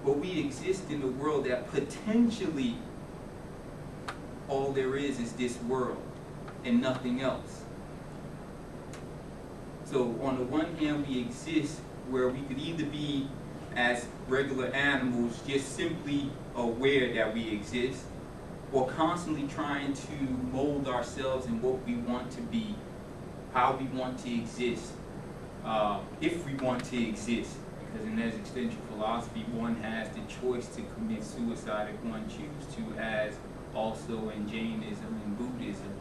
but we exist in a world that potentially all there is this world and nothing else. So on the one hand, we exist where we could either be, as regular animals, just simply aware that we exist, or constantly trying to mold ourselves in what we want to be, how we want to exist, if we want to exist. Because in existential philosophy, one has the choice to commit suicide if one chooses to, as also in Jainism and Buddhism.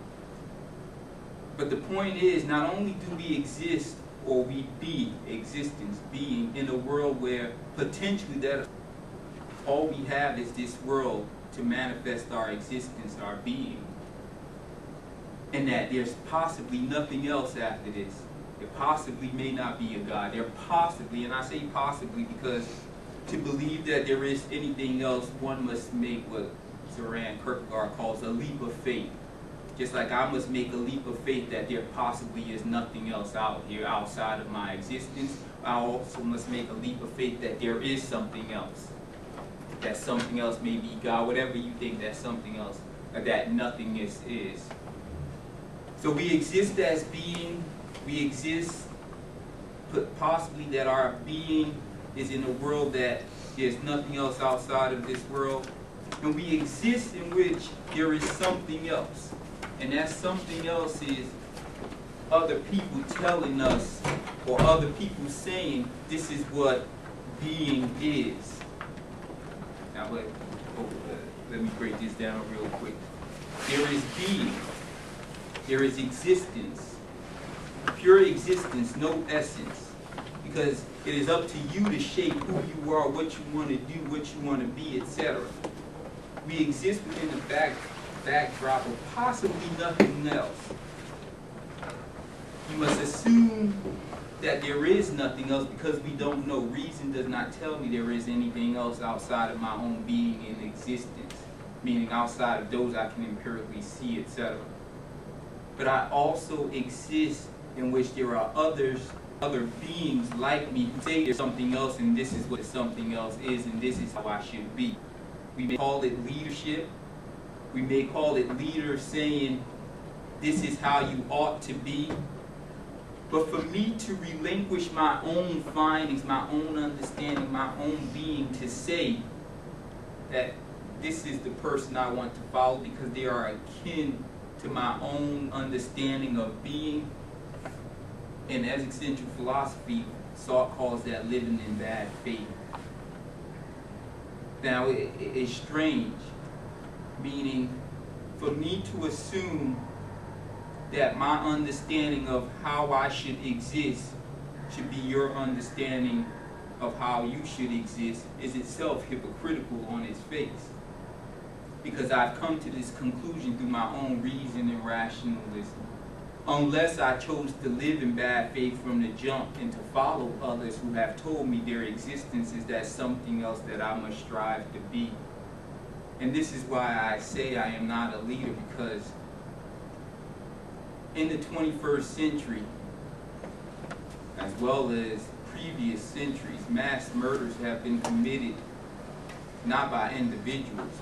But the point is, not only do we exist, or we be existence, being, in a world where potentially that all we have is this world to manifest our existence, our being, and that there's possibly nothing else after this. There possibly may not be a God. There possibly, and I say possibly because to believe that there is anything else, one must make what Soren Kierkegaard calls a leap of faith. Just like I must make a leap of faith that there possibly is nothing else out here outside of my existence, I also must make a leap of faith that there is something else. That something else may be God, whatever you think that something else, that nothingness is. So we exist as being, we exist, possibly that our being is in a world that there's nothing else outside of this world. And we exist in which there is something else. And that something else is other people telling us, or other people saying, this is what being is. Now let me break this down real quick. There is being. There is existence. Pure existence, no essence. Because it is up to you to shape who you are, what you want to do, what you want to be, etc. We exist within the backdrop of possibly nothing else. You must assume that there is nothing else because we don't know. Reason does not tell me there is anything else outside of my own being in existence, meaning outside of those I can empirically see, etc. But I also exist in which there are other beings like me who say there's something else and this is what something else is and this is how I should be. We may call it leadership. We may call it leaders saying this is how you ought to be. But for me to relinquish my own findings, my own understanding, my own being, to say that this is the person I want to follow because they are akin to my own understanding of being, in existential philosophy, Sartre calls that living in bad faith. Now, it's strange, meaning for me to assume that my understanding of how I should exist should be your understanding of how you should exist is itself hypocritical on its face. Because I've come to this conclusion through my own reason and rationalism. Unless I chose to live in bad faith from the jump and to follow others who have told me their existence is that something else that I must strive to be. And this is why I say I am not a leader, because in the 21st century, as well as previous centuries, mass murders have been committed not by individuals,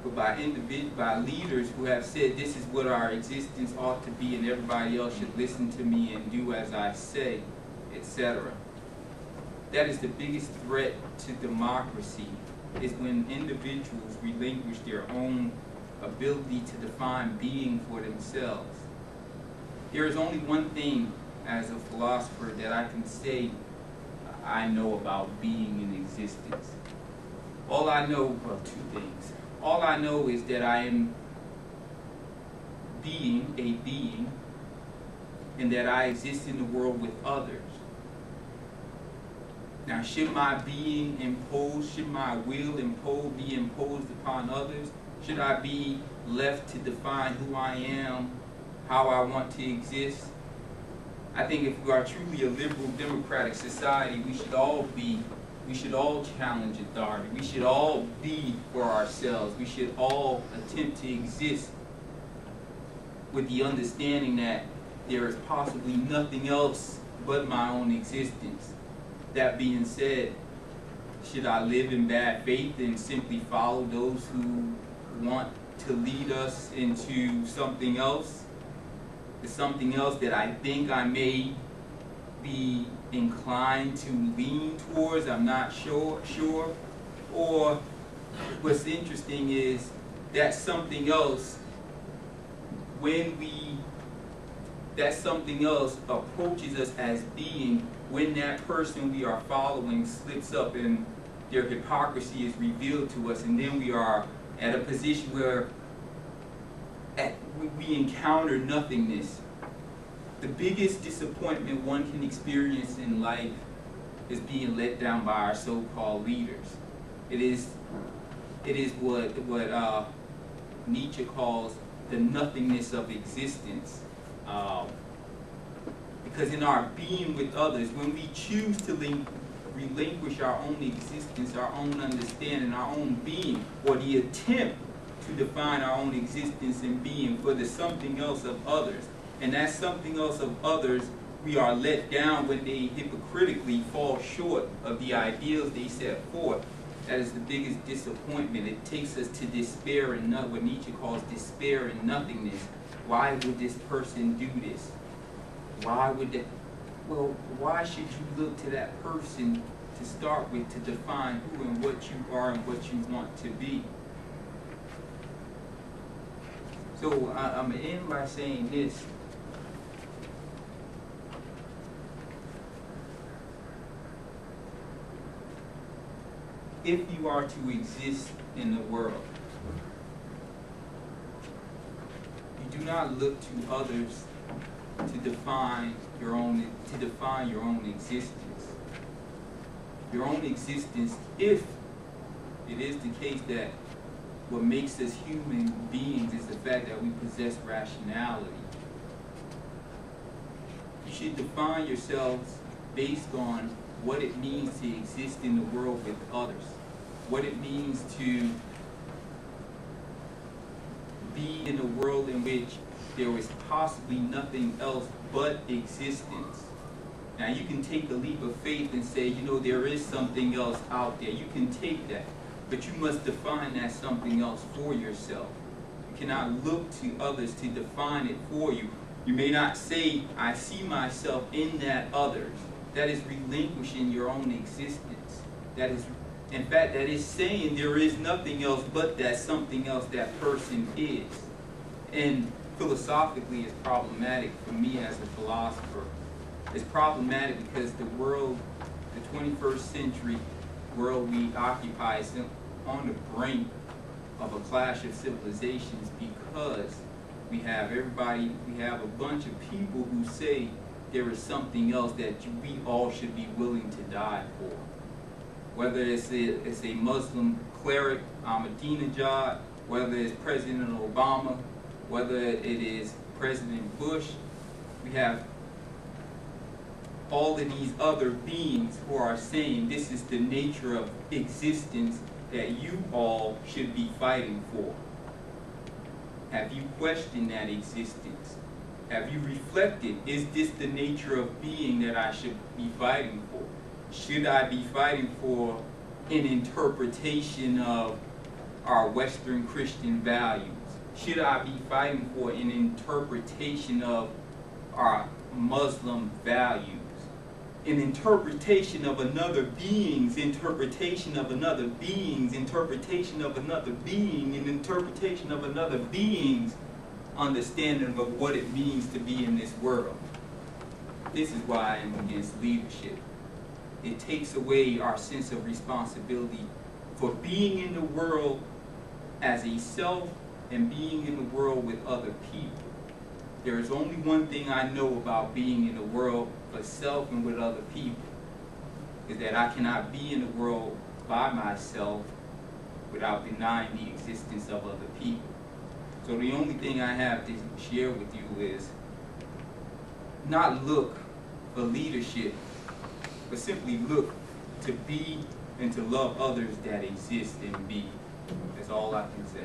but by leaders who have said this is what our existence ought to be and everybody else should listen to me and do as I say, etc. That is the biggest threat to democracy, is when individuals relinquish their own ability to define being for themselves. There is only one thing as a philosopher that I can say I know about being in existence. All I know, well, two things. All I know is that I am being a being and that I exist in the world with others. Now, should my being imposed, should my will be imposed upon others? Should I be left to define who I am, how I want to exist? I think if we are truly a liberal democratic society, we should all challenge authority. We should all be for ourselves. We should all attempt to exist with the understanding that there is possibly nothing else but my own existence. That being said, Should I live in bad faith and simply follow those who want to lead us into something else? It's something else that I think I may be inclined to lean towards, I'm not sure. Or what's interesting is that something else, that something else approaches us as being, when that person we are following slips up and their hypocrisy is revealed to us, and then we are at a position where we encounter nothingness. The biggest disappointment one can experience in life is being let down by our so-called leaders. It is what Nietzsche calls the nothingness of existence. Because in our being with others, when we choose to relinquish our own existence, our own understanding, our own being, or the attempt to define our own existence and being for the something else of others, and that something else of others, we are let down when they hypocritically fall short of the ideals they set forth. That is the biggest disappointment. It takes us to despair and what Nietzsche calls despair and nothingness. Why would this person do this? Why would that? Well, why should you look to that person to start with to define who and what you are and what you want to be? So I'm going to end by saying this. If you are to exist in the world, you do not look to others to define your own existence. Your own existence, if it is the case that what makes us human beings is the fact that we possess rationality. You should define yourselves based on what it means to exist in the world with others, what it means to be in a world in which there is possibly nothing else but existence. Now you can take a leap of faith and say, you know, there is something else out there. You can take that, but you must define that something else for yourself. You cannot look to others to define it for you. You may not say, I see myself in that others. That is relinquishing your own existence. That is, in fact, that is saying there is nothing else but that something else that person is. And philosophically, it's problematic for me as a philosopher. It's problematic because the world, the 21st century world we occupy is on the brink of a clash of civilizations, because we have a bunch of people who say there is something else that we all should be willing to die for. Whether it's a Muslim cleric, Ahmadinejad, whether it's President Obama, whether it is President Bush, we have all of these other beings who are saying this is the nature of existence that you all should be fighting for. Have you questioned that existence? Have you reflected, is this the nature of being that I should be fighting for? Should I be fighting for an interpretation of our Western Christian values? Should I be fighting for an interpretation of our Muslim values? An interpretation of another being's interpretation of another being's interpretation of another being, an interpretation of another being's understanding of what it means to be in this world. This is why I am against leadership. It takes away our sense of responsibility for being in the world as a self and being in the world with other people. There is only one thing I know about being in the world for self and with other people, is that I cannot be in the world by myself without denying the existence of other people. So the only thing I have to share with you is not look for leadership, but simply look to be and to love others that exist and be. That's all I can say.